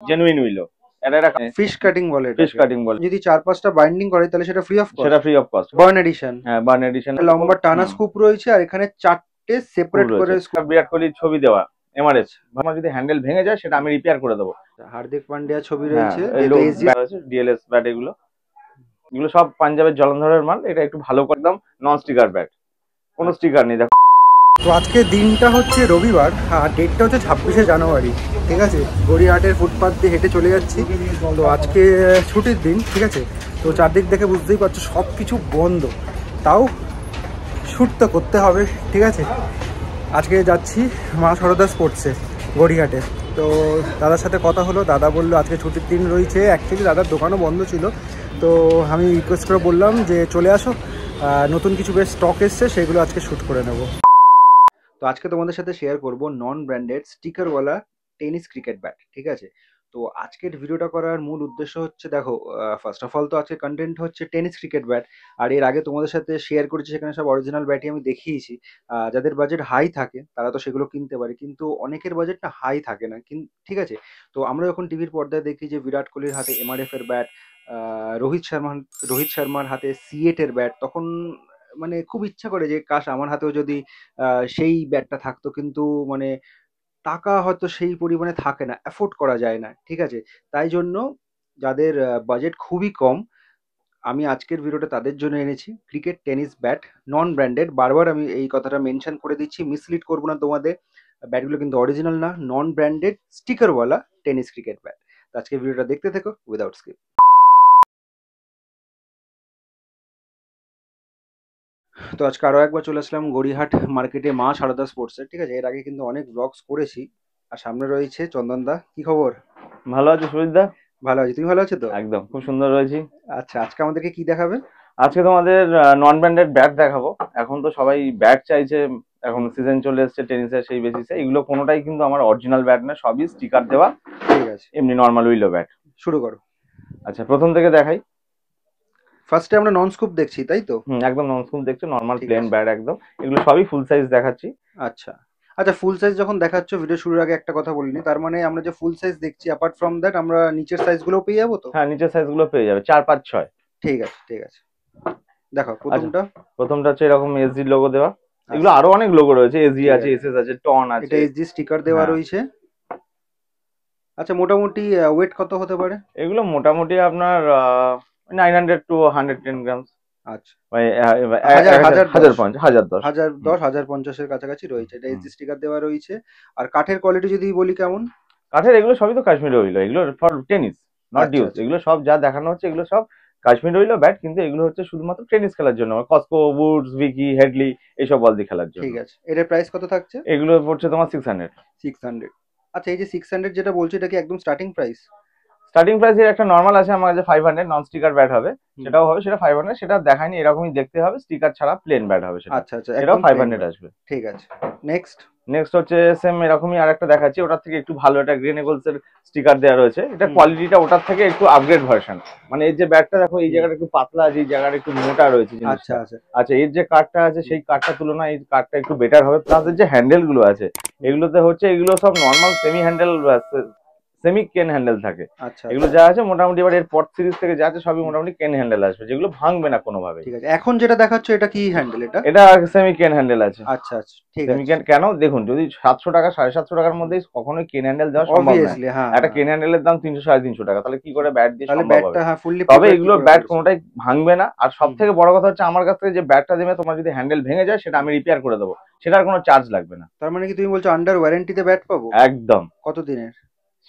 Genuine willow. এটা fish cutting বলে, fish cutting বলে। যদি 4-5টা বাইন্ডিং করে তাহলে সেটা ফ্রি অফ কস্ট। সেটা free of cost. Burn edition. হ্যাঁ, বার্ন এডিশন। লম্বা টানা স্কুপ রয়েছে আর এখানে 4টে সেপারেট করে বিরাট কোহলির ছবি দেওয়া এমআরএস। আমার যদি হ্যান্ডেল ভেঙে যায় সেটা আমি রিপেয়ার করে দেবো। হার্দিক পান্ডিয়া ছবি রয়েছে, ডিএলএস ব্যাট। এগুলো সব পাঞ্জাবের জলন্ধরের মাল। এটা একটু ভালো করে দাম, নন স্টিকার ব্যাট, কোনো স্টিকার নেই। দেখো, তো আজকে দিনটা হচ্ছে রবিবার আর ডেটটা হচ্ছে 26শে জানুয়ারি। ঠিক আছে, গড়িয়াহাটের ফুটপাথ দিয়ে হেঁটে চলে যাচ্ছি। তো আজকে ছুটির দিন, ঠিক আছে। তো চারদিক দেখে বুঝতেই পারছো সব কিছু বন্ধ, তাও শ্যুট তো করতে হবে, ঠিক আছে। আজকে যাচ্ছি মা সারদা স্পোর্টসে গড়িয়াহাটে। তো দাদার সাথে কথা হলো, দাদা বললো আজকে ছুটির দিন রয়েছে। অ্যাকচুয়ালি দাদার দোকানও বন্ধ ছিল, তো আমি রিকোয়েস্ট করে বললাম যে চলে আসো, নতুন কিছু বেশ স্টক এসছে, সেগুলো আজকে শ্যুট করে নেব। তো আজকে তোমাদের সাথে শেয়ার করব নন ব্র্যান্ডেড স্টিকারওয়ালা টেনিস ক্রিকেট ব্যাট, ঠিক আছে। তো আজকের ভিডিওটা করার মূল উদ্দেশ্য হচ্ছে, দেখো, ফার্স্ট অফ অল তো আজকে কন্টেন্ট হচ্ছে টেনিস ক্রিকেট ব্যাট। আর এর আগে তোমাদের সাথে শেয়ার করেছি, সেখানে সব অরিজিনাল ব্যাটই আমি দেখিয়েছি। যাদের বাজেট হাই থাকে তারা তো সেগুলো কিনতে পারে, কিন্তু অনেকের বাজেটটা হাই থাকে না, ঠিক আছে। তো আমরা যখন টিভির পর্দায় দেখি যে বিরাট কোহলির হাতে এমআরএফ এর ব্যাট, রোহিত শর্মার হাতে সিএট এর ব্যাট, তখন মানে খুব ইচ্ছা করে যে কাশ আমার হাতেও যদি সেই ব্যাটটা থাকতো, কিন্তু মানে টাকা হয়তো সেই পরিমাণে থাকে না, অ্যাফোর্ড করা যায় না, ঠিক আছে। তাই জন্য যাদের বাজেট খুবই কম, আমি আজকের ভিডিওটা তাদের জন্য এনেছি cricket tennis bat, non branded. বারবার আমি এই কথাটা মেনশন করে দিচ্ছি, মিসলিড করবো না তোমাদের। ব্যাটগুলো কিন্তু অরিজিনাল না, নন ব্র্যান্ডেড স্টিকারওয়ালা টেনিস ক্রিকেট ব্যাট। আজকে ভিডিওটা দেখতে থেকো উইদাউট স্কিপ। তো আজকে আরও একবার চলে আসলাম গড়িয়াহাট মার্কেটে মা সারদা স্পোর্টসের, ঠিক আছে। এর আগে কিন্তু অনেক ব্লগস করেছি। আর সামনে রয়েছে চন্দন দা। কি খবর? ভালো আছো সুজিত দা? ভালো আছি, তুমি ভালো আছো তো? একদম খুব সুন্দর রয়েছি। আচ্ছা, আজকে আমাদেরকে কি দেখাবে? আজকে তোমাদের নন ব্র্যান্ডেড ব্যাট দেখাবো। এখন তো সবাই ব্যাট চাইছে, এখন সিজন চলে এসেছে টেনিসের, সেই বেসিসে এগুলো কোনোটাই কিন্তু আমার অরিজিনাল ব্যাট না, সবই স্টিকার দেওয়া। ঠিক আছে, এমনি নর্মাল উইলো ব্যাট। শুরু করো। আচ্ছা, প্রথম থেকে দেখাই। ফার্স্টে আমরা নন স্কুপ দেখছি, তাই তো? একদম নন স্কুপ দেখছো, নর্মাল ঠিক প্লেন আছে। ব্যাট একদম। এগুলো সবই ফুল সাইজ দেখাচ্ছি। আচ্ছা আচ্ছা, ফুল সাইজ যখন দেখাচ্ছ, ভিডিও শুরুর আগে একটা কথা বলিনি, তার মানে আমরা যে ফুল সাইজ দেখছি, অ্যাপার্ট ফ্রম দ্যাট আমরা নিচের সাইজগুলোও পেয়ে যাবো তো? হ্যাঁ, নিচের সাইজ গুলো পেয়ে যাবে, 4, 5, 6। ঠিক আছে ঠিক আছে, দেখো আচ্ছা, প্রথমটা। প্রথমটা হচ্ছে এরকম এসজি লোগো দেওয়া। এগুলো আচ্ছা, আরো অনেক লোগো রয়েছে, এসজি ঠিক আছে, আছে। এসএস আছে, টন আছে। এটা এসজি স্টিকার দেওয়া হ্যাঁ। রয়েছে। আচ্ছা, মোটামুটি ওয়েট কত হতে পারে? এগুলো মোটামুটি আপনার 900 to 110 গ্রাম। আচ্ছা, মানে হাজার হাজার হাজার দশ, পঞ্চাশ, 1010। 1050-এর কাছাকাছি রয়েছে। এটা এসজি স্টিকার দেওয়া রয়েছে। আর কাঠের কোয়ালিটি যদি বলি কেমন? কাঠের এগুলো সবই তো কাশ্মীর হইলো, এগুলো ফর টেনিস, নট আচ্ছা ডিউস। আচ্ছা, এগুলো সব যা দেখানো হচ্ছে এগুলো সব কাশ্মীর হইলো ব্যাট, কিন্তু এগুলো হচ্ছে শুধুমাত্র টেনিস খেলার জন্য, কসকো, উডস, ভিকি, হেডলি এইসব বল দিয়ে খেলার জন্য। ঠিক আছে। এটার প্রাইস কত থাকছে? এগুলো পড়ছে তোমার 600। 600। আচ্ছা, এই যে 600 যেটা বলছো, এটা কি একদম স্টার্টিং প্রাইস? স্টার্টিং প্রাইসের একটা নর্মাল আছে আমার কাছে 500, নন স্টিকার ব্যাট হবে, সেটাও হবে, সেটা 500। সেটা দেখায়নি, এরকমই দেখতে হবে, স্টিকার ছাড়া প্লেন ব্যাট হবে সেটা। আচ্ছা আচ্ছা, সেটাও একদম 500 আসবে। ঠিক আছে। নেক্সট। নেক্সট হচ্ছে সেম এরকমই আরেকটা দেখাচ্ছি, ওটার থেকে একটু ভালো, এটা গ্রেন এগলস এর স্টিকার দেওয়া রয়েছে। এটা কোয়ালিটিটা ওটার থেকে একটু আপগ্রেড ভার্সন। মানে এর যে ব্যাটটা দেখো, এই জায়গাটা একটু পাতলা আছে, এই জায়গাটা একটু মোটা রয়েছে আচ্ছা জিনিসটা। আচ্ছা, আচ্ছা, এর যে কাঠটা আছে সেই কাঠটার তুলনায় এই কাঠটা একটু বেটার হবে। প্লাস এর যে হ্যান্ডেল গুলো আছে, এগুলোতে হচ্ছে এগুলো সব নর্মাল সেমি হ্যান্ডেল, সেমি কেন হ্যান্ডেল থাকে। আচ্ছা এগুলো যা আছে মোটামুটি, এবার এর পট সিরিজ থেকে যা আছে সবই মোটামুটি কেন হ্যান্ডেল আসবে, যেগুলো ভাঙবে না কোনোভাবে। ঠিক আছে। এখন যেটা দেখাচ্ছ এটা কি হ্যান্ডেল? এটা এটা সেমি কেন হ্যান্ডেল আছে। আচ্ছা আচ্ছা, ঠিক সেমি আছে। কেন কেন দেখুন, যদি 700 টাকা 750 টাকার মধ্যে কখনোই কেন হ্যান্ডেল দেওয়া সম্ভব নয়। অবভিয়াসলি, হ্যাঁ একটা হ্যাঁ। কেন হ্যান্ডেলের দাম 300-350 টাকা, তাহলে কি করে ব্যাট দিয়ে তাহলে সম্ভব হবে? ব্যাটটা, হ্যাঁ, ফুললি তবে প্রিপেয়ার কি এগুলোর করে ব্যাট করেছো? কোনোটাই ভাঙবে না। আর সব থেকে বড় কথা হচ্ছে, আমার কাছ থেকে যে ব্যাটটা দেবে, তোমার যদি হ্যান্ডেল ভেঙে যায় সেটা আমি রিপেয়ার করে দেবো, সেটার কোনো চার্জ লাগবে না। তার মানে কি তুমি বলছো আন্ডার ওয়ারেন্টিতে ব্যাট পাবো? একদম। কত দিনের?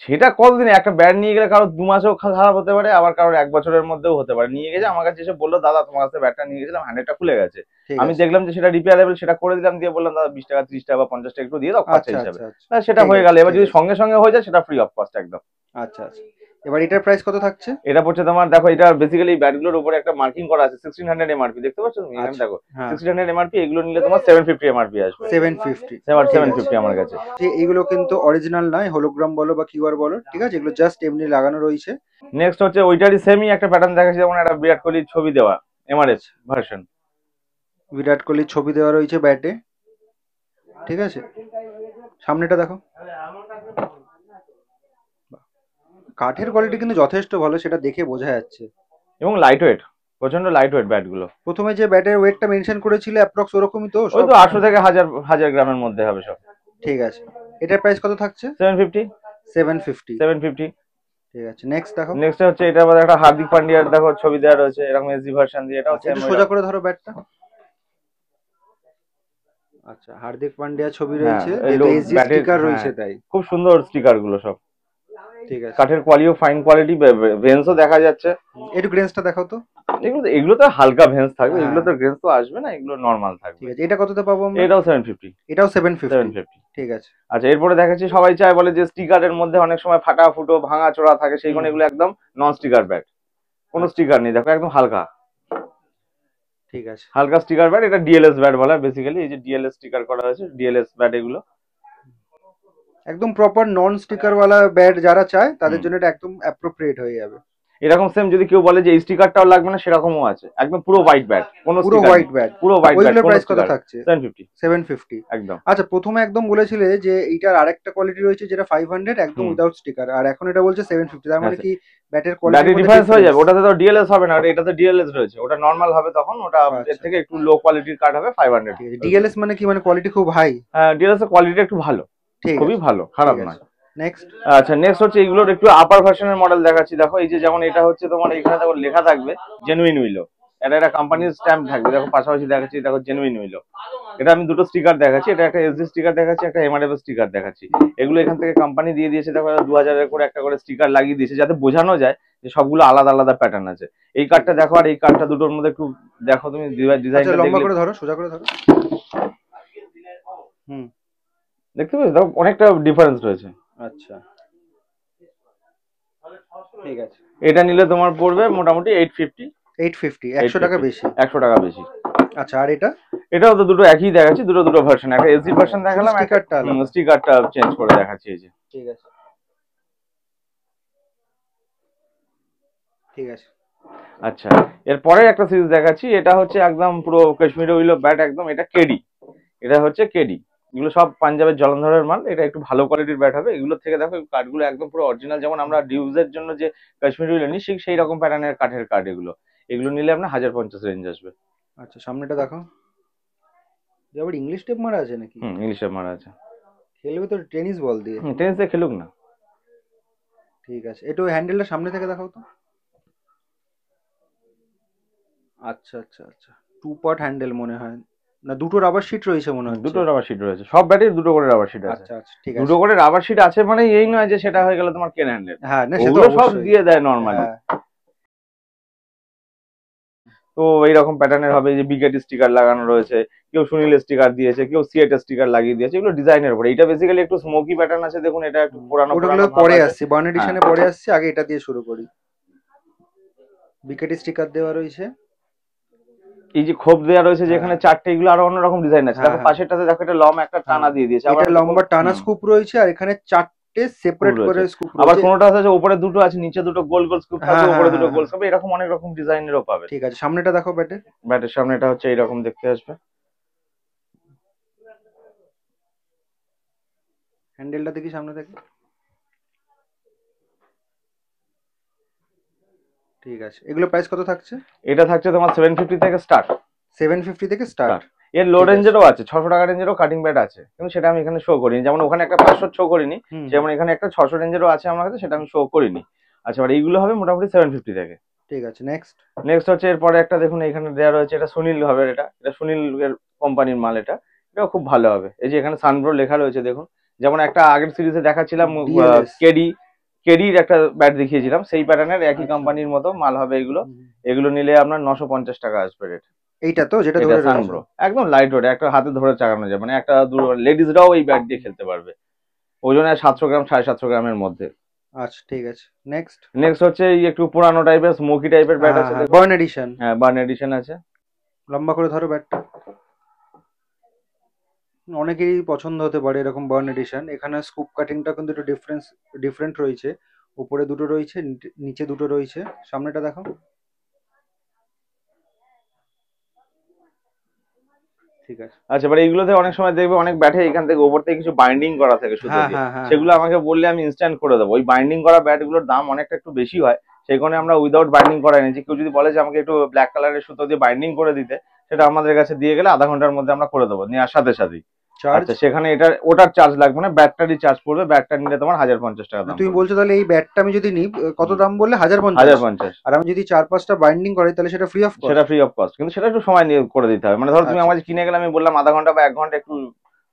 সেটা কতদিনে, একটা ব্যাট নিয়ে গেলে কারো 2 মাসেও খারাপ হতে পারে, আবার কারোর 1 বছরের মধ্যেও হতে পারে। নিয়ে গেছে আমার কাছে, এসে বললো দাদা তোমার কাছে ব্যাটটা নিয়ে গেছিলাম, হ্যান্ডেলটা খুলে গেছে। ঠিক আমি আছে। দেখলাম যে সেটা রিপেয়ারেবল, সেটা করে দিলাম, দিয়ে বললাম দাদা 20 টাকা, 30 টাকা বা 50 টাকা একটু দিয়ে দাও খরচা আচ্ছা হিসাবে। আচ্ছা আচ্ছা, সেটা ঠিক হয়ে আছে গেল। এবার ঠিক যদি আছে। সঙ্গে সঙ্গে হয়ে যায় সেটা ফ্রি অফ কস্ট একদম। আচ্ছা আচ্ছা, এবার এটার প্রাইস কত থাকছে? এটা পড়ছে তোমার, দেখো এটা বেসিক্যালি ব্যাটগুলোর উপরে একটা মার্কিং করা আছে 1600 এমআরপি, দেখতে পাচ্ছ তুমি এখানে? আচ্ছা, দেখো হ্যাঁ, 1600 এমআরপি। এগুলো নিলে তোমার 750 এমআরপি আসবে। 750। ঠিক আছে। 750 আমার কাছে। এগুলো কিন্তু অরিজিনাল নয়, হোলোগ্রাম বলো বা কিউআর বলো, ঠিক আছে, এগুলো জাস্ট এমনি লাগানো রয়েছে। নেক্সট হচ্ছে ওইটারই সেমই একটা প্যাটার্ন দেখাচ্ছি, যেমন একটা বিরাট কোহলির ছবি দেওয়া এমআরএস আচ্ছা, ভার্সন। বিরাট কোহলির ছবি দেওয়া রয়েছে ব্যাটে, ঠিক আছে। সামনেটা দেখো। কাঠের কোয়ালিটি কিন্তু যথেষ্ট ভালো, সেটা দেখে বোঝা যাচ্ছে। এবং লাইট ওয়েট, প্রচন্ড লাইট ওয়েট ব্যাট গুলো। প্রথমে যে ব্যাটের ওয়েটটা মেনশন করেছিল অ্যাপ্রক্স ওরকমই তো ওই সব? তো 800 থেকে 1000 গ্রামের মধ্যে হবে সব। ঠিক আছে, এটার প্রাইস কত থাকছে? 750। 750। 750। ঠিক আছে, নেক্সট দেখো। নেক্সট হচ্ছে এটার মধ্যে একটা হার্দিক পান্ডিয়ার দেখো ছবি দেওয়া রয়েছে এরকম এসডি ভার্সন দিয়ে, এটাও আচ্ছা, সেম। একটু সোজা করে ধরো ব্যাটটা। আচ্ছা, হার্দিক পান্ডিয়া ছবি হ্যাঁ, রয়েছে, এই যেহেতু এসজি ব্যাটের স্টিকার রয়েছে তাই। খুব সুন্দর স্টিকার গুলো সব। ঠিক আছে, কাঠের কোয়ালিটিও ফাইন কোয়ালিটি, ভেন্সও দেখা যাচ্ছে। একটু গ্রেন্সটা দেখাও তো। এগুলো তো হালকা ভেন্স থাকবে, হ্যাঁ। এগুলো তো গ্রেন্স তো আসবে না, এগুলো নর্মাল থাকবে। ঠিক আছে, এটা কততে পাবো আমরা? এটাও 750। এটাও 750। 750। ঠিক আছে। আচ্ছা, এরপরে দেখাচ্ছি সবাই চায় বলে যে স্টিকারের মধ্যে অনেক সময় ফাটা ফুটো ভাঙা চোরা থাকে, সেইগুলো এগুলো একদম নন স্টিকার ব্যাট, কোনো স্টিকার নেই, দেখো একদম হালকা। ঠিক আছে, হালকা স্টিকার ব্যাট, এটা ডিএলএস ব্যাট বলা বেসিক্যালি, এই যে ডিএলএস স্টিকার করা হয়েছে, ডিএলএস ব্যাট এগুলো। একদম প্রপার নন স্টিকার ওয়ালা ব্যাট যারা চায় তাদের জন্য এটা একদম অ্যাপ্রোপ্রিয়েট হয়ে যাবে। এরকম সেম যদি কেউ বলে যে এই স্টিকারটাও লাগবে না, সেরকমও আছে, একদম পুরো হোয়াইট ব্যাট, কোনো পুরো স্টিকার হোয়াইট ব্যাট। পুরো হোয়াইট ব্যাট। ওইগুলোর প্রাইস কত থাকছে? 750। 750 একদম। আচ্ছা, প্রথমে একদম বলেছিলে যে এইটার আরেকটা কোয়ালিটি রয়েছে যেটা 500 একদম উইদাউট স্টিকার, আর এখন এটা বলছে 750, তার মানে কি ব্যাটের কোয়ালিটি ডিফারেন্স হয়ে যাবে? ওটাতে তো ডিএলএস হবে না, এটাতে ডিএলএস রয়েছে, ওটা নরমাল হবে, তখন ওটা এর থেকে একটু লো কোয়ালিটির কার্ড হবে 500। ডিএলএস মানে কি, মানে কোয়ালিটি খুব হাই? হ্যাঁ, ডিএলএস এর কোয়ালিটি একটু ভালো, খুবই ভালো, খারাপ নয়। নেক্সট। আচ্ছা, নেক্সট হচ্ছে এগুলোর একটু আপার ভার্সনের মডেল দেখাচ্ছি। দেখো এই যে যেমন এটা হচ্ছে তোমার এখানে দেখো লেখা থাকবে জেনুইন উইলো, এটা একটা কোম্পানির স্ট্যাম্প থাকবে, দেখো পাশাপাশি দেখাচ্ছি, দেখো জেনুইন উইলো। এটা আমি দুটো স্টিকার দেখাচ্ছি, এটা একটা এসডি স্টিকার দেখাচ্ছি, একটা এমআরএফ স্টিকার দেখাচ্ছি। এগুলো এখান থেকে কোম্পানি দিয়ে দিয়েছে, দেখো 2000 এর করে একটা করে স্টিকার লাগিয়ে দিয়েছে, যাতে বোঝানো যায় যে সবগুলো আলাদা আলাদা প্যাটার্ন আছে। এই কার্ডটা দেখো আর এই কার্ডটা দুটোর মধ্যে একটু দেখো তুমি ডিজাইনটা লম্বা করে ধরো, সোজা করে ধরো। দেখতে পাচ্ছ, দেখো অনেকটা ডিফারেন্স রয়েছে। আচ্ছা, ঠিক আছে। এটা নিলে তোমার পড়বে মোটামুটি 850। 100 টাকা বেশি। 100 টাকা বেশি। আচ্ছা, আর এটাও তো দুটো একই দেখাচ্ছি, দুটো ভার্সন, একটা এসডি ভার্সন দেখালাম, স্টিকারটা চেঞ্জ করে দেখাচ্ছি এই যে। ঠিক আছে, ঠিক আছে। আচ্ছা, এরপরে একটা সিরিজ দেখাচ্ছি, এটা হচ্ছে একদম পুরো কাশ্মীরি উইলো ব্যাট, একদম এটা কেডি, এটা হচ্ছে কেডি। এগুলো সব পাঞ্জাবের জলন্ধরের মাল, এটা একটু ভালো কোয়ালিটির ব্যাট হবে। এগুলো থেকে দেখো কাঠগুলো একদম পুরো অরিজিনাল, যেমন আমরা ডিউজের জন্য যে কাশ্মীরি উইলো নিই সেই রকম প্যাটার্নের কাঠের কার্ড এগুলো। এগুলো নিলে আপনার 1050 রেঞ্জ আসবে। আচ্ছা, সামনেটা দেখো, আবার ইংলিশ টেপ মারা আছে নাকি? ইংলিশ টেপ মারা আছে। খেলবে তো টেনিস বল দিয়ে। টেনিস দিয়ে খেলুক না। ঠিক আছে, একটু হ্যান্ডেলটা সামনে থেকে দেখাও তো। আচ্ছা আচ্ছা আচ্ছা, 2 পার্ট হ্যান্ডেল মনে হয়, না দুটো রাবার শিট রয়েছে মনে হয়? দুটো রাবার শিট রয়েছে, সব ব্যাটের দুটো করে রাবার শিট আছে। আচ্ছা আচ্ছা, ঠিক আছে। দুটো করে রাবার শিট আছে মানে এই নয় যে সেটা হয়ে গেল তোমার কেন হ্যান্ডেল। হ্যাঁ, না সেটা সব দিয়ে দেয় নরমালি। তো এইরকম প্যাটার্নের হবে, যে বিকেট স্টিকার লাগানো রয়েছে, কেউ সুনীল স্টিকার দিয়েছে, কেউ সিএট স্টিকার লাগিয়ে দিয়েছে, এগুলো ডিজাইনের উপরে। এটা বেসিক্যালি একটু স্মোকি প্যাটার্ন আছে, দেখুন এটা একটু পুরানো পুরানো পরে আসছে, বার্ন এডিশনে পরে আসছে, আগে এটা দিয়ে শুরু করি। বিকেট স্টিকার দেওয়া রয়েছে, এই যে খোপ দেওয়া রয়েছে যেখানে চারটে, এগুলো আরো অন্যরকম ডিজাইন আছে। দেখো পাশেরটাতে দেখো এটা লম্বা একটা টানা দিয়ে দিয়েছে, আবার লম্বা টানা স্কুপ রয়েছে, আর এখানে চারটে সেপারেট করে স্কুপ রয়েছে। আবার কোনটা আছে উপরে দুটো আছে, নিচে দুটো গোল গোল স্কুপ থাকবে, উপরে দুটো গোল স্কুপ, এরকম অনেক রকম ডিজাইনেরও পাবে। ঠিক আছে, সামনেটা দেখো ব্যাটের সামনেটা হচ্ছে এইরকম দেখতে আসবে। হ্যান্ডেলটা দেখি সামনে থেকে। ঠিক আছে, এগুলো প্রাইস কত থাকছে? এটা থাকছে তোমার 750 থেকে স্টার্ট। 750 থেকে স্টার্ট। এর লো রেঞ্জেরও আছে, 600 টাকা রেঞ্জেরও কাটিং ব্যাট আছে, কিন্তু সেটা আমি এখানে শো করিনি। যেমন ওখানে একটা 500 শো করিনি, যেমন এখানে একটা 600 রেঞ্জেরও আছে আমার কাছে, সেটা আমি শো করিনি। আচ্ছা, আর এইগুলো হবে মোটামুটি 750 থেকে। ঠিক আছে, নেক্সট হচ্ছে এরপরে একটা দেখুন এখানে দেওয়া রয়েছে, এটা সুনীল হবে, এটা সুনীল এর কোম্পানির মাল, এটাও খুব ভালো হবে। এই যে এখানে সানব্রো লেখা রয়েছে দেখুন, যেমন একটা আগের সিরিজে দেখাচ্ছিলাম কেডির একটা ব্যাট দেখিয়েছিলাম, সেই প্যাটার্নের একই কোম্পানির মতো মাল হবে এগুলো। এগুলো নিলে আপনার 950 টাকা আসবে রেট। এইটা তো যেটা ধরে সানব্রো একদম লাইট ওয়েট, একটা হাতে ধরে চালানো যায়, মানে একটা লেডিসরাও এই ব্যাট দিয়ে খেলতে পারবে। ওজনে 700 গ্রাম 750 গ্রামের মধ্যে। আচ্ছা, ঠিক আছে। নেক্সট হচ্ছে এই একটু পুরানো টাইপের স্মোকি টাইপের ব্যাট আছে, বার্ন এডিশন। হ্যাঁ, বার্ন এডিশন আছে। লম্বা করে ধরো ব্যাটটা, অনেকেরই পছন্দ হতে পারে এরকম বার্ন এডিশন। এখানে স্কুপ কাটিংটা কিন্তু একটু ডিফারেন্ট রয়েছে, উপরে দুটো রয়েছে, নিচে দুটো রয়েছে। সামনেটা দেখো। ঠিক আছে। আচ্ছা, এবার এইগুলোতে অনেক সময় দেখবে অনেক ব্যাটে এখান থেকে ওপর থেকে কিছু বাইন্ডিং করা থাকে সুতো দিয়ে, সেগুলো আমাকে বললে আমি ইনস্ট্যান্ট করে দেবো। ওই বাইন্ডিং করা ব্যাট গুলোর দাম অনেকটা একটু বেশি হয়, সেই কারণে আমরা উইদাউট বাইন্ডিং করা এনেছি। কেউ যদি বলে যে আমাকে একটু ব্ল্যাক কালারের সুতো দিয়ে বাইন্ডিং করে দিতে, সেটা আমাদের কাছে দিয়ে গেলে আধা ঘন্টার মধ্যে আমরা করে দেবো নেওয়ার সাথে সাথেই। আচ্ছা, সেখানে ওটার চার্জ লাগবে না, ব্যাটটারই চার্জ পড়বে। ব্যাটটা নিলে তোমার 1050 টাকা দাম। তুমি বলছো তাহলে এই ব্যাটটা আমি যদি নিই কত দাম বললে? 1050। আর আমি যদি 4-5টা বাইন্ডিং করাই তাহলে সেটা ফ্রি অফ কস্ট? সেটা ফ্রি অফ কস্ট, কিন্তু সেটা একটু সময় নিয়ে করে দিতে হবে। মানে ধরো তুমি আমার কিনে গেলে, আমি বললাম আধা ঘন্টা বা 1 ঘন্টা একটু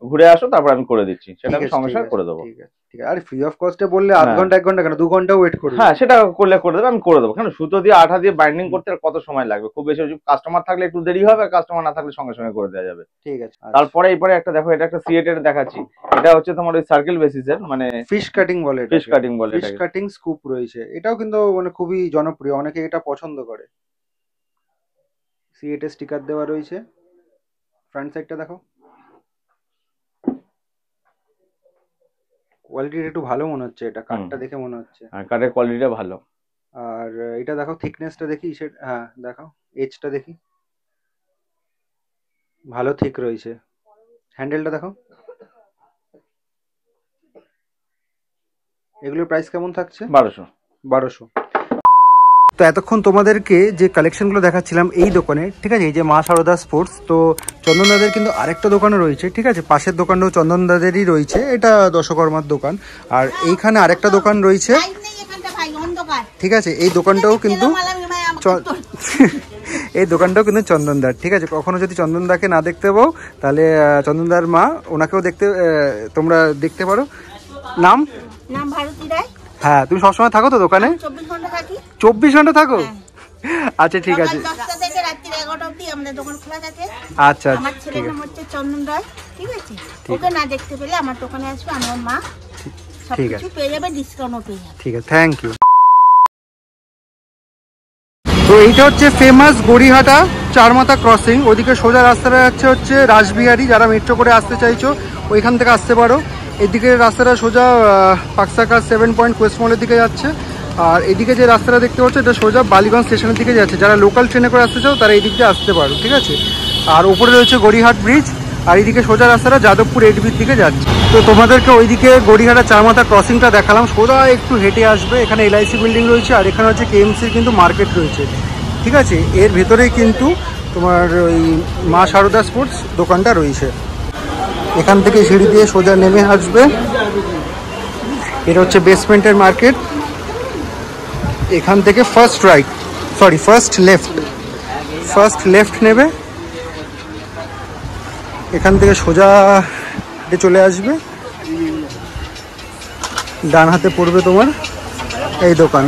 ঘুরে আসো, তারপর আমি করে দিচ্ছি, সেটা আমি সঙ্গে সঙ্গে করে দেবো। ঠিক আছে। আর ফ্রি অফ কস্টে বললে আধ ঘন্টা 1 ঘন্টা কেন, 2 ঘন্টা ওয়েট করবে? হ্যাঁ, সেটা করলে করে দেবো, আমি করে দেবো। কেন, সুতো দিয়ে আঠা দিয়ে বাইন্ডিং করতে কত সময় লাগবে? খুব বেশি কাস্টমার থাকলে একটু দেরি হবে, কাস্টমার না থাকলে সঙ্গে সঙ্গে করে দেওয়া যাবে। ঠিক আছে। তারপরে এইপরে একটা দেখো, এটা একটা সিএটের দেখাচ্ছি। এটা হচ্ছে তোমার ওই সার্কেল বেসিসের, মানে ফিশ কাটিং বলে। ফিশ কাটিং বলে, ফিশ কাটিং স্কুপ রয়েছে। এটাও কিন্তু মানে খুবই জনপ্রিয়, অনেকে এটা পছন্দ করে। সিএটের স্টিকার দেওয়া রয়েছে। ফ্রন্ট সাইডটা দেখো, কোয়ালিটিটা একটু ভালো মনে হচ্ছে, এটা কাঠটা দেখে মনে হচ্ছে। হ্যাঁ, কাঠের কোয়ালিটিটা ভালো। আর এটা দেখো, থিকনেসটা দেখি, হ্যাঁ দেখো, এজটা দেখি, ভালো থিক রয়েছে। হ্যান্ডেলটা দেখো। এগুলোর প্রাইস কেমন থাকছে? 1200। তো এতক্ষণ তোমাদেরকে যে কালেকশনগুলো দেখাচ্ছিলাম এই দোকানে, ঠিক আছে, এই যে মা সারদা স্পোর্টস। তো চন্দনদাদের কিন্তু আরেকটা দোকানও রয়েছে, ঠিক আছে, পাশের দোকানটাও চন্দনদাদেরই রয়েছে, এটা দশকর্মার দোকান। আর এইখানে আরেকটা দোকান রয়েছে, ঠিক আছে, এই দোকানটাও কিন্তু এই দোকানটাও কিন্তু চন্দনদার, ঠিক আছে। কখনো যদি চন্দনদাকে না দেখতে পাও তাহলে চন্দনদার মা, ওনাকেও তোমরা দেখতে পারো। নাম ভারতী রায়। হ্যাঁ, তুমি সবসময় থাকো তো দোকানে? 24 ঘন্টা থাকো? আচ্ছা, ঠিক আছে। আচ্ছা, আমার ছেলের নাম হচ্ছে চন্দন রায়, ঠিক আছে। ওকে না দেখতে পেলে আমার দোকানে আসবে, আমার মা সবকিছু পেয়ে যাবে, ডিসকাউন্টও পেয়ে যাবে। ঠিক আছে, থ্যাংক ইউ। তো এইটা হচ্ছে ফেমাস গড়িহাটা চারমাথা ক্রসিং। ওইদিকে সোজা রাস্তাটা হচ্ছে রাসবিহারি। যারা মেট্রো করে আসতে চাইছো ওইখান থেকে আসতে পারো। এদিকে রাস্তাটা সোজা পাকসাকা 7 পয়েন্ট কোয়েস্ট মলের দিকে যাচ্ছে। আর এদিকে যে রাস্তাটা দেখতে পাচ্ছ এটা সোজা বালিগঞ্জ স্টেশনের দিকে যাচ্ছে। যারা লোকাল ট্রেনে করে আসতে চাও তারা এই দিক দিয়ে আসতে পারো, ঠিক আছে। আর উপরে রয়েছে গড়িহাট ব্রিজ, আর এইদিকে সোজা রাস্তাটা যাদবপুর এডিবির দিকে যাচ্ছে। তো তোমাদেরকে ওইদিকে গড়িহাটা চারমাথা ক্রসিংটা দেখালাম। সোজা একটু হেঁটে আসবে, এখানে এলআইসি বিল্ডিং রয়েছে, আর এখানে হচ্ছে কেএমসির কিন্তু মার্কেট রয়েছে, ঠিক আছে। এর ভেতরেই কিন্তু তোমার ওই মা সারদা স্পোর্টস দোকানটা রয়েছে। এখান থেকে সিঁড়ি দিয়ে সোজা নেমে আসবে, এটা হচ্ছে বেসমেন্টের মার্কেট। এখান থেকে ফার্স্ট লেফট নেবে, এখান থেকে সোজা চলে আসবে, ডান হাতে পড়বে তোমার এই দোকান।